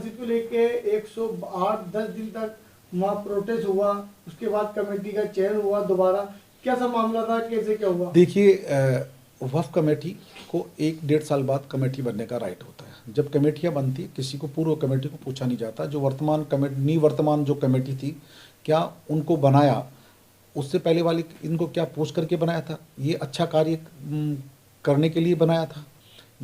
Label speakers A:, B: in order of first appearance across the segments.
A: मस्जिद को लेके 108-10 दिन तक वहाँ प्रोटेस्ट हुआ, उसके बाद कमेटी का चयन हुआ दोबारा, क्या सा मामला था, कैसे क्या हुआ?
B: देखिए, वक्फ कमेटी को 1-1.5 साल बाद कमेटी बनने का राइट होता है। जब कमेटियाँ बनती किसी को पूर्व कमेटी को पूछा नहीं जाता। जो निवर्तमान जो कमेटी थी, क्या उनको बनाया उससे पहले वाली इनको क्या पूछ करके बनाया था? ये अच्छा कार्य करने के लिए बनाया था।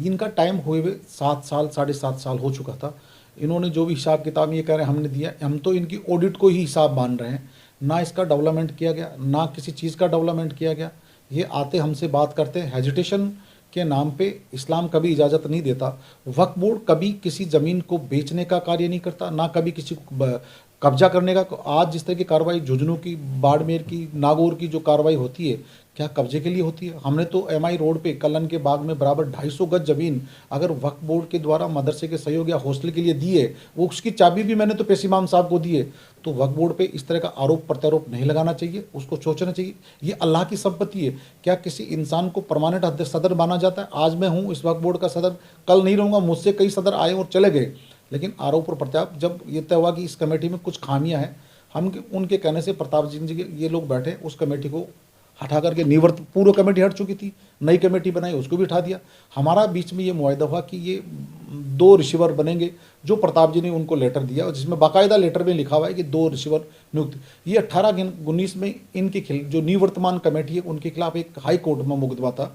B: इनका टाइम हुए हुए 7 साल 7.5 साल हो चुका था। इन्होंने जो भी हिसाब किताब ये कह रहे हैं हमने दिया, हम तो इनकी ऑडिट को ही हिसाब मान रहे हैं। ना इसका डेवलपमेंट किया गया, ना किसी चीज़ का डेवलपमेंट किया गया। ये आते हमसे बात करते हैं हेजिटेशन के नाम पे। इस्लाम कभी इजाज़त नहीं देता। वक्फ बोर्ड कभी किसी ज़मीन को बेचने का कार्य नहीं करता, ना कभी किसी को कब्जा करने का। आज जिस तरह की कार्रवाई झुंझुनू की, बाड़मेर की, नागौर की जो कार्रवाई होती है, क्या कब्जे के लिए होती है? हमने तो एमआई रोड पे कलन के बाग में बराबर 250 गज ज़मीन अगर वक्फ बोर्ड के द्वारा मदरसे के सहयोग या हॉस्टल के लिए दी है, वो उसकी चाबी भी मैंने तो पेश इमाम साहब को दी है। तो वक्फ बोर्ड पे इस तरह का आरोप प्रत्यारोप नहीं लगाना चाहिए, उसको सोचना चाहिए। ये अल्लाह की संपत्ति है। क्या किसी इंसान को परमानेंट सदर माना जाता है? आज मैं हूँ इस वक्फ बोर्ड का सदर, कल नहीं रहूँगा। मुझसे कई सदर आए और चले गए, लेकिन आरोप और प्रत्यारोप जब ये तय हुआ कि इस कमेटी में कुछ खामियां हैं, हम उनके कहने से प्रताप जी ये लोग बैठे, उस कमेटी को हटा करके पूर्व कमेटी हट चुकी थी, नई कमेटी बनाई, उसको भी उठा दिया। हमारा बीच में ये मुआहदा हुआ कि ये 2 रिसीवर बनेंगे, जो प्रताप जी ने उनको लेटर दिया और जिसमें बाकायदा लेटर में लिखा हुआ है कि 2 रिसीवर नियुक्त। ये 18-19 में इनके खिलाफ जो निवर्तमान कमेटी है उनके खिलाफ एक हाई कोर्ट में मुकदमा था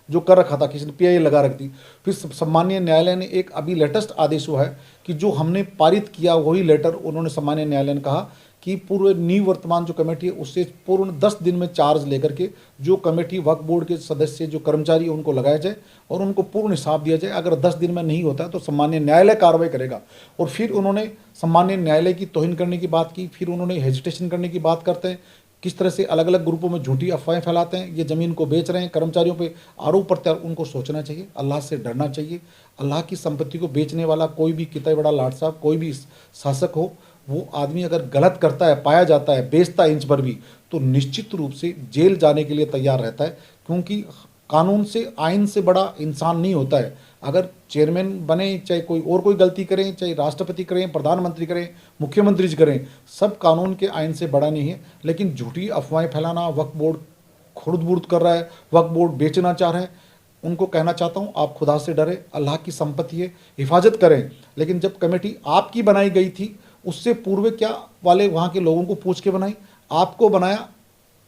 B: जो कर रखा था, किसी ने पीआई लगा रखी थी। फिर सम्मानीय न्यायालय ने एक अभी लेटेस्ट आदेश हुआ है कि जो हमने पारित किया वही लेटर उन्होंने सम्मानीय न्यायालय ने कहा कि पूर्व निवर्तमान जो कमेटी है उससे पूर्ण 10 दिन में चार्ज लेकर के जो कमेटी वक्फ बोर्ड के सदस्य जो कर्मचारी उनको लगाया जाए और उनको पूर्ण हिसाब दिया जाए। अगर 10 दिन में नहीं होता है तो सम्मानीय न्यायालय कार्रवाई करेगा। और फिर उन्होंने सम्मानीय न्यायालय की तौहीन करने की बात की। फिर उन्होंने हेजिटेशन करने की बात करते हैं, किस तरह से अलग अलग ग्रुपों में झूठी अफवाहें फैलाते हैं, ये ज़मीन को बेच रहे हैं, कर्मचारियों पे आरोप प्रत्यारोप। उनको सोचना चाहिए, अल्लाह से डरना चाहिए। अल्लाह की संपत्ति को बेचने वाला कोई भी, कितना बड़ा लाट साहब, कोई भी शासक हो, वो आदमी अगर गलत करता है, पाया जाता है, बेचता है इंच पर भी, तो निश्चित रूप से जेल जाने के लिए तैयार रहता है। क्योंकि कानून से, आइन से बड़ा इंसान नहीं होता है। अगर चेयरमैन बने, चाहे कोई गलती करें, चाहे राष्ट्रपति करें, प्रधानमंत्री करें, मुख्यमंत्री जी करें, सब कानून के आइन से बड़ा नहीं है। लेकिन झूठी अफवाहें फैलाना, वक्फ बोर्ड खुर्द-बुर्द कर रहा है, वक्फ बोर्ड बेचना चाह रहे हैं, उनको कहना चाहता हूँ आप खुदा से डरें। अल्लाह की संपत्ति है, हिफाजत करें। लेकिन जब कमेटी आपकी बनाई गई थी, उससे पूर्व क्या वाले वहाँ के लोगों को पूछ के बनाई? आपको बनाया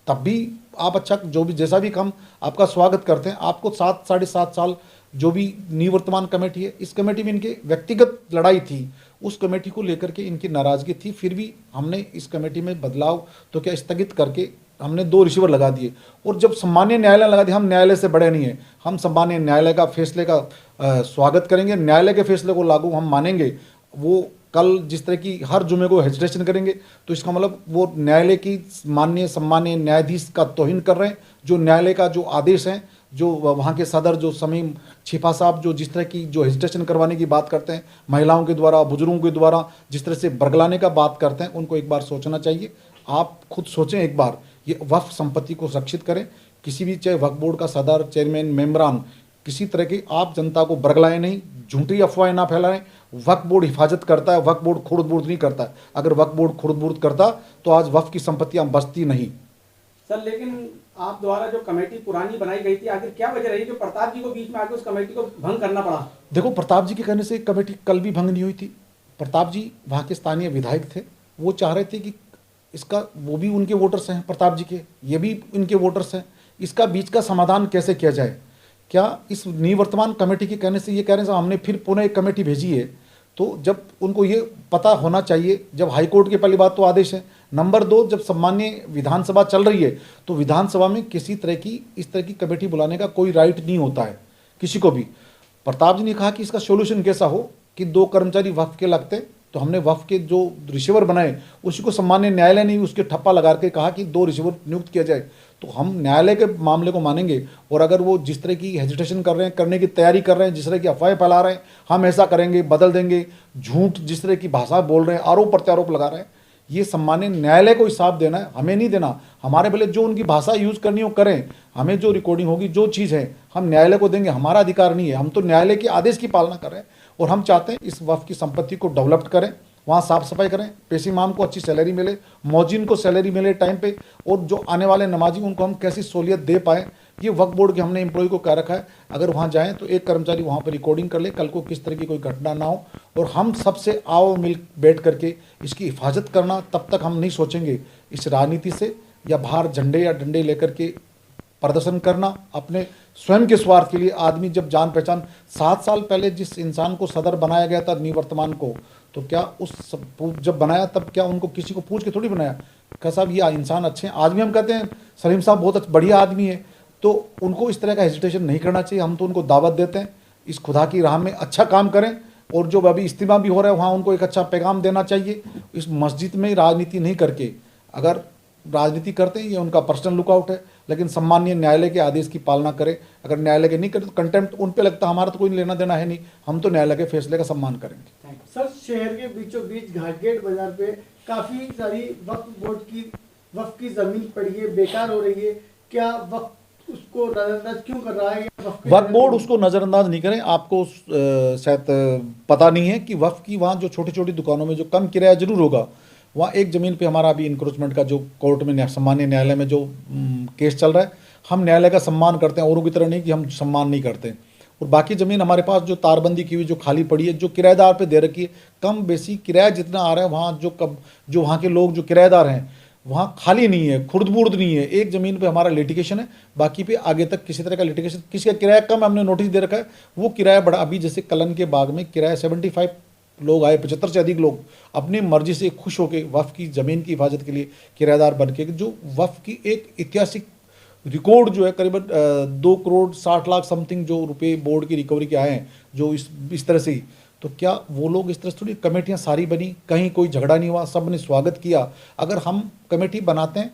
B: तब भी आप अच्छा, जो भी जैसा भी हम आपका स्वागत करते हैं। आपको 7-7.5 साल जो भी निवर्तमान कमेटी है, इस कमेटी में इनके व्यक्तिगत लड़ाई थी, उस कमेटी को लेकर के इनकी नाराज़गी थी। फिर भी हमने इस कमेटी में बदलाव तो क्या स्थगित करके हमने 2 रिसीवर लगा दिए। और जब सम्मानीय न्यायालय लगा दिया, हम न्यायालय से बड़े नहीं हैं। हम सम्मानीय न्यायालय का फैसले का स्वागत करेंगे, न्यायालय के फैसले को लागू हम मानेंगे। वो कल जिस तरह की हर जुमे को हेजिटेशन करेंगे तो इसका मतलब वो न्यायालय की माननीय सम्मानीय न्यायाधीश का तौहीन कर रहे हैं। जो न्यायालय का जो आदेश है, जो वहाँ के सदर जो समीम छिपा साहब जो जिस तरह की जो हेजिटेशन करवाने की बात करते हैं, महिलाओं के द्वारा, बुजुर्गों के द्वारा जिस तरह से बरगलाने का बात करते हैं, उनको एक बार सोचना चाहिए। आप खुद सोचें एक बार, ये वक्फ संपत्ति को सुरक्षित करें। किसी भी, चाहे वक्फ बोर्ड का सदर, चेयरमैन, मेम्बरान, किसी तरह की आप जनता को बरगलाएं नहीं, झूठी अफवाहें ना फैलाएं। वक्फ बोर्ड हिफाजत करता है, वक्फ बोर्ड खुर्द-बुर्द नहीं करता है। अगर वक्फ बोर्ड खुर्द-बुर्द करता तो आज वक्फ की संपत्तियां बचती नहीं।
C: सर, लेकिन आप द्वारा जो कमेटी पुरानी बनाई गई थी, आखिर क्या वजह रही जो प्रताप जी को बीच में आके उस कमेटी को भंग करना पड़ा?
B: देखो, प्रताप जी के कहने से कमेटी कल भी भंग नहीं हुई थी। प्रताप जी वहाँ के स्थानीय विधायक थे, वो चाह रहे थे कि इसका, वो भी उनके वोटर्स हैं प्रताप जी के, ये भी इनके वोटर्स हैं, इसका बीच का समाधान कैसे किया जाए। क्या इस निवर्तमान कमेटी के कहने से ये कह रहे हैं हमने फिर पुनः एक कमेटी भेजी है, तो जब उनको ये पता होना चाहिए, जब हाईकोर्ट के पहली बात तो आदेश है, नंबर 2 जब सामान्य विधानसभा चल रही है तो विधानसभा में किसी तरह की इस तरह की कमेटी बुलाने का कोई राइट नहीं होता है किसी को भी। प्रताप जी ने कहा कि इसका सोल्यूशन कैसा हो कि 2 कर्मचारी वक्फ के लगते, तो हमने वक्फ के जो रिसीवर बनाए उसी को सम्मान्य न्यायालय ने उसके ठप्पा लगा के कहा कि 2 रिसीवर नियुक्त किया जाए। तो हम न्यायालय के मामले को मानेंगे। और अगर वो जिस तरह की हेजिटेशन कर रहे हैं, करने की तैयारी कर रहे हैं, जिस तरह की अफवाहें फैला रहे हैं, हम ऐसा करेंगे, बदल देंगे, झूठ जिस तरह की भाषा बोल रहे हैं, आरोप प्रत्यारोप लगा रहे हैं, ये सम्मान्य न्यायालय को हिसाब देना है, हमें नहीं देना। हमारे भले जो उनकी भाषा यूज़ करनी हो करें, हमें जो रिकॉर्डिंग होगी जो चीज़ है हम न्यायालय को देंगे, हमारा अधिकार नहीं है। हम तो न्यायालय के आदेश की पालना कर रहे हैं और हम चाहते हैं इस वक्फ की संपत्ति को डेवलप करें, वहाँ साफ सफाई करें, पेश इमाम को अच्छी सैलरी मिले, मौजिन को सैलरी मिले टाइम पे, और जो आने वाले नमाजी उनको हम कैसी सहूलियत दे पाएँ। ये वक्फ बोर्ड के हमने एम्प्लॉय को कह रखा है, अगर वहाँ जाएं तो एक कर्मचारी वहाँ पर रिकॉर्डिंग कर ले, कल को किस तरह की कोई घटना ना हो। और हम सबसे आओ मिल बैठ करके इसकी हिफाजत करना, तब तक हम नहीं सोचेंगे इस राजनीति से या बाहर झंडे या डंडे लेकर के प्रदर्शन करना अपने स्वयं के स्वार्थ के लिए। आदमी जब जान पहचान 7 साल पहले जिस इंसान को सदर बनाया गया था निवर्तमान को, तो क्या जब बनाया तब क्या उनको किसी को पूछ के थोड़ी बनाया, क्या साहब ये इंसान अच्छे हैं। आज भी हम कहते हैं सलीम साहब बहुत बढ़िया आदमी है, तो उनको इस तरह का हेजिटेशन नहीं करना चाहिए। हम तो उनको दावत देते हैं इस खुदा की राह में अच्छा काम करें, और जो अभी इस्तीमा भी हो रहा है वहाँ उनको एक अच्छा पैगाम देना चाहिए। इस मस्जिद में राजनीति नहीं करके, अगर राजनीति करते हैं ये उनका पर्सनल लुकआउट है, लेकिन सम्मानीय न्यायालय के आदेश की पालना करें। अगर न्यायालय के नहीं करते तो कंटेम्प्ट उन पे लगता है, हमारा तो कोई लेना देना है नहीं, हम तो न्यायालय के फैसले का सम्मान करेंगे।
A: सर, शहर के बीचों बीच घाटगेट बाजार पे काफी सारी वक्फ की जमीन पड़ी है, बेकार हो रही है, क्या वक्फ उसको नजरअंदाज क्यों कर रहा है?
B: वक्फ बोर्ड उसको नज़रअंदाज नहीं करें। आपको शायद पता नहीं है कि वक्फ की वहाँ जो छोटी छोटी दुकानों में जो कम किराया जरूर होगा, वहाँ एक ज़मीन पे हमारा अभी इंक्रोचमेंट का जो कोर्ट में सम्मान्य न्यायालय में जो केस चल रहा है, हम न्यायालय का सम्मान करते हैं, औरों की तरह नहीं कि हम सम्मान नहीं करते। और बाकी ज़मीन हमारे पास जो तारबंदी की हुई जो खाली पड़ी है, जो किराएदार पे दे रखी है, कम बेसी किराया जितना आ रहा है वहाँ जो वहाँ के लोग जो किराएदार हैं वहाँ खाली नहीं है, खुर्द-बुर्द नहीं है। एक ज़मीन पे हमारा लिटिगेशन है, बाकी पे आगे तक किसी तरह का लिटिगेशन, किसी का किराया कम हमने नोटिस दे रखा है, वो किराया बढ़ा। अभी जैसे कलन के बाग में किराया 75 लोग आए, 75 से अधिक लोग अपनी मर्जी से खुश होकर वक्फ की ज़मीन की हिफाजत के लिए किराएदार बन के, जो वक्फ की एक ऐतिहासिक रिकॉर्ड जो है करीबन 2 करोड़ 60 लाख समथिंग जो रुपए बोर्ड की रिकवरी के आए हैं, जो इस तरह से ही, तो क्या वो लोग इस तरह से थोड़ी कमेटियाँ सारी बनी, कहीं कोई झगड़ा नहीं हुआ, सब ने स्वागत किया। अगर हम कमेटी बनाते हैं,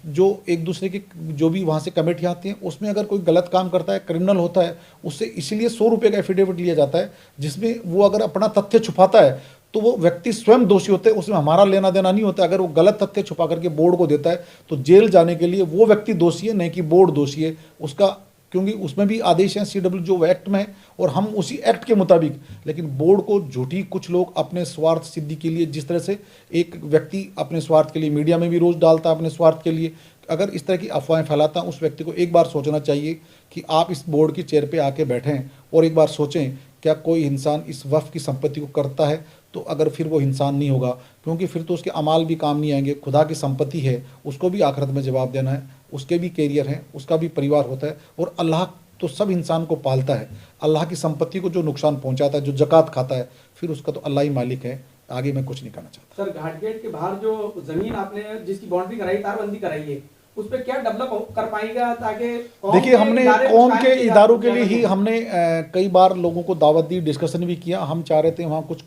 B: जो एक दूसरे की जो भी वहाँ से कमेटी आती हैं उसमें अगर कोई गलत काम करता है, क्रिमिनल होता है, उससे इसीलिए 100 रुपये का एफिडेविट लिया जाता है, जिसमें वो अगर अपना तथ्य छुपाता है तो वो व्यक्ति स्वयं दोषी होते हैं, उसमें हमारा लेना देना नहीं होता। अगर वो गलत तथ्य छुपा करके बोर्ड को देता है तो जेल जाने के लिए वो व्यक्ति दोषी है, नहीं कि बोर्ड दोषी है उसका, क्योंकि उसमें भी आदेश हैं CW जो एक्ट में है और हम उसी एक्ट के मुताबिक। लेकिन बोर्ड को झूठी कुछ लोग अपने स्वार्थ सिद्धि के लिए, जिस तरह से एक व्यक्ति अपने स्वार्थ के लिए मीडिया में भी रोज डालता है अपने स्वार्थ के लिए, अगर इस तरह की अफवाहें फैलाता है, उस व्यक्ति को एक बार सोचना चाहिए कि आप इस बोर्ड की चेयर पे आके बैठें और एक बार सोचें क्या कोई इंसान इस वक्फ की संपत्ति को करता है, तो अगर फिर वो इंसान नहीं होगा, क्योंकि फिर तो उसके अमाल भी काम नहीं आएंगे। खुदा की संपत्ति है, उसको भी आखिरत में जवाब देना है, उसके भी कैरियर हैं, उसका भी परिवार होता है, और अल्लाह तो सब इंसान को पालता है। अल्लाह की संपत्ति को जो नुकसान पहुंचाता है, जो ज़कात खाता है, फिर उसका तो अल्लाह ही मालिक है। आगे मैं कुछ नहीं कहना चाहता।
C: सर, घाटगेट के बाहर जो जमीन आपने जिसकी बाउंड्री कराई, तारबंदी कराई है, उस पर क्या डेवलप कर पाएगा? ताकि
B: देखिए, हमने कौम के इदारों के लिए ही हमने कई बार लोगों को दावत दी, डिस्कशन भी किया। हम चाह रहे थे वहाँ कुछ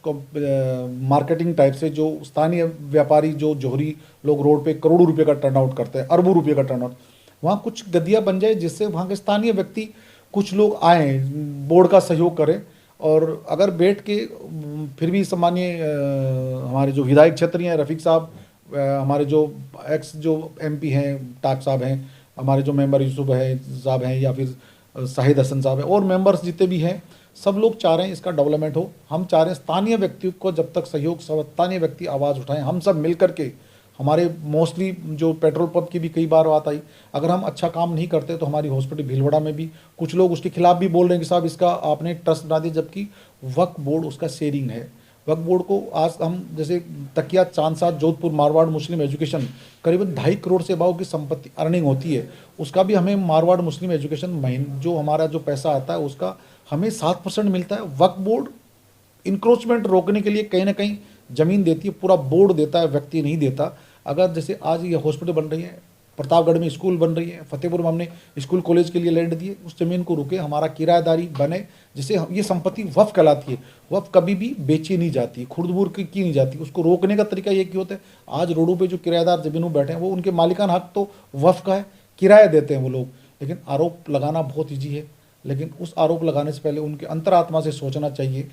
B: मार्केटिंग टाइप से जो स्थानीय व्यापारी जो जोहरी लोग रोड पे करोड़ों रुपए का टर्नआउट करते हैं, अरबों रुपए का टर्नआउट, वहाँ कुछ गद्दियाँ बन जाए जिससे वहाँ के स्थानीय व्यक्ति कुछ लोग आए, बोर्ड का सहयोग करें। और अगर बैठ के फिर भी सम्मानीय हमारे जो विधायक क्षेत्र हैं, रफ़ीक साहब, हमारे जो एक्स जो MP हैं, टाक साहब हैं, हमारे जो मेंबर यूसुफ है साहब हैं, या फिर शाहिद हसन साहब हैं, और मेंबर्स जितने भी हैं, सब लोग चाह रहे हैं इसका डेवलपमेंट हो। हम चाह रहे हैं स्थानीय व्यक्ति को जब तक सहयोग, स्थानीय व्यक्ति आवाज़ उठाएं, हम सब मिल करके। हमारे मोस्टली जो पेट्रोल पंप की भी कई बार बात आई, अगर हम अच्छा काम नहीं करते तो हमारी हॉस्पिटल भीलवाड़ा में भी कुछ लोग उसके खिलाफ भी बोल रहे हैं कि साहब इसका आपने ट्रस्ट बना दिया, जबकि वक्फ बोर्ड उसका शेयरिंग है। वक्फ बोर्ड को आज हम जैसे तकिया चांदसाद जोधपुर मारवाड़ मुस्लिम एजुकेशन करीबन 2.5 करोड़ से अबाव की संपत्ति अर्निंग होती है, उसका भी हमें मारवाड़ मुस्लिम एजुकेशन जो हमारा जो पैसा आता है उसका हमें 7% मिलता है। वक्फ बोर्ड इंक्रोचमेंट रोकने के लिए कहीं ना कहीं ज़मीन देती है, पूरा बोर्ड देता है, व्यक्ति नहीं देता। अगर जैसे आज ये हॉस्पिटल बन रही है, प्रतापगढ़ में स्कूल बन रही है, फतेहपुर में हमने स्कूल कॉलेज के लिए लैंड दिए, उस ज़मीन को रुके, हमारा किराएदारी बने, जिससे ये संपत्ति वक्फ कहलाती है। वक्फ कभी भी बेची नहीं जाती, खुर्द-बुर्द की नहीं जाती। उसको रोकने का तरीका ये क्यों होता है, आज रोडों पे जो किराएदार ज़मीनों बैठे हैं वो उनके मालिकाना हक तो वक्फ का है, किराया देते हैं वो लोग। लेकिन आरोप लगाना बहुत ईजी है, लेकिन उस आरोप लगाने से पहले उनके अंतरात्मा से सोचना चाहिए,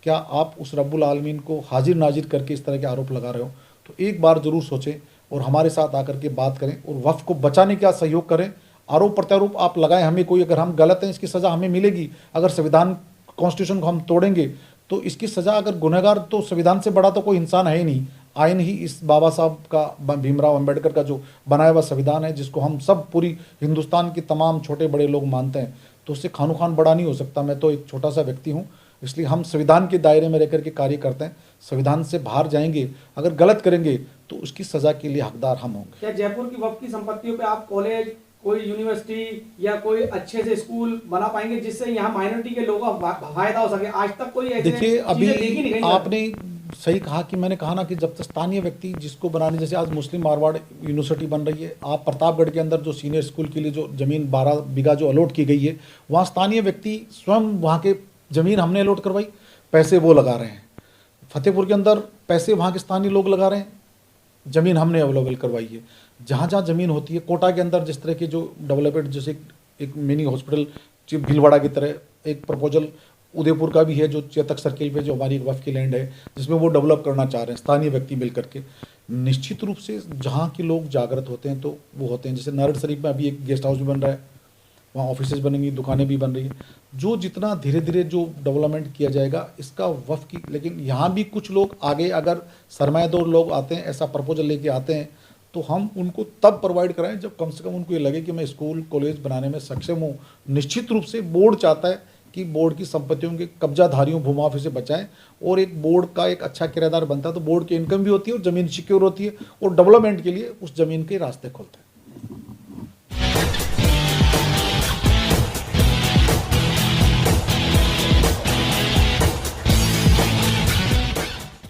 B: क्या आप उस रब्बुल आलमीन को हाजिर नाजिर करके इस तरह के आरोप लगा रहे हो? तो एक बार ज़रूर सोचें और हमारे साथ आकर के बात करें और वक्फ को बचाने का सहयोग करें। आरोप प्रत्यारोप आप लगाएं हमें कोई, अगर हम गलत हैं इसकी सज़ा हमें मिलेगी। अगर संविधान कॉन्स्टिट्यूशन को हम तोड़ेंगे तो इसकी सज़ा, अगर गुनहगार, तो संविधान से बड़ा तो कोई इंसान है ही नहीं। आइन ही इस बाबा साहब का, भीमराव अंबेडकर का जो बनाया हुआ संविधान है, जिसको हम सब पूरी हिंदुस्तान के तमाम छोटे बड़े लोग मानते हैं, तो उससे खानो खान बड़ा नहीं हो सकता। मैं तो एक छोटा सा व्यक्ति हूँ, इसलिए हम संविधान के दायरे में रहकर के कार्य करते हैं। संविधान से बाहर जाएंगे, अगर गलत करेंगे तो उसकी सज़ा के लिए हकदार हम होंगे।
C: क्या जयपुर की वक्फ की संपत्तियों पे आप कॉलेज, कोई यूनिवर्सिटी या कोई अच्छे से स्कूल बना पाएंगे जिससे यहाँ माइनॉरिटी के लोगों का फायदा हो सके? आज तक कोई ऐसे
B: देखिए, अभी
C: चीजें देखी नहीं गई।
B: आपने सही कहा कि मैंने कहा ना कि जब तक स्थानीय व्यक्ति जिसको बनाने, जैसे आज मुस्लिम मारवाड़ यूनिवर्सिटी बन रही है, आप प्रतापगढ़ के अंदर जो सीनियर स्कूल के लिए जो ज़मीन 12 बीघा जो अलॉट की गई है, वहाँ स्थानीय व्यक्ति स्वयं वहाँ के ज़मीन हमने अलॉट करवाई, पैसे वो लगा रहे हैं। फतेहपुर के अंदर पैसे वहाँ के स्थानीय लोग लगा रहे हैं, ज़मीन हमने अवेलेबल करवाई है। जहाँ जहाँ ज़मीन होती है, कोटा के अंदर जिस तरह के जो डेवलपमेंट, जैसे एक मिनी हॉस्पिटल भीलवाड़ा की तरह एक प्रपोजल उदयपुर का भी है, जो चेतक सर्किल पे जो हमारी एक वक्फ की लैंड है, जिसमें वो डेवलप करना चाह रहे हैं स्थानीय व्यक्ति मिल करके। निश्चित रूप से जहाँ के लोग जागृत होते हैं तो वो होते हैं। जैसे नारायण शरीफ में अभी एक गेस्ट हाउस भी बन रहा है, वहाँ ऑफिसेज बनेंगी, दुकानें भी बन रही हैं। जो जितना धीरे धीरे जो डेवलपमेंट किया जाएगा इसका वक्फ की, लेकिन यहाँ भी कुछ लोग आगे अगर सरमायादार लोग आते हैं, ऐसा प्रपोजल लेके आते हैं, तो हम उनको तब प्रोवाइड कराएं जब कम से कम उनको ये लगे कि मैं स्कूल कॉलेज बनाने में सक्षम हूँ। निश्चित रूप से बोर्ड चाहता है कि बोर्ड की संपत्तियों के कब्जाधारियों, भूमाफी से बचाएं, और एक बोर्ड का एक अच्छा किराएदार बनता है तो बोर्ड की इनकम भी होती है और ज़मीन सिक्योर होती है और डेवलपमेंट के लिए उस ज़मीन के रास्ते खुलते हैं।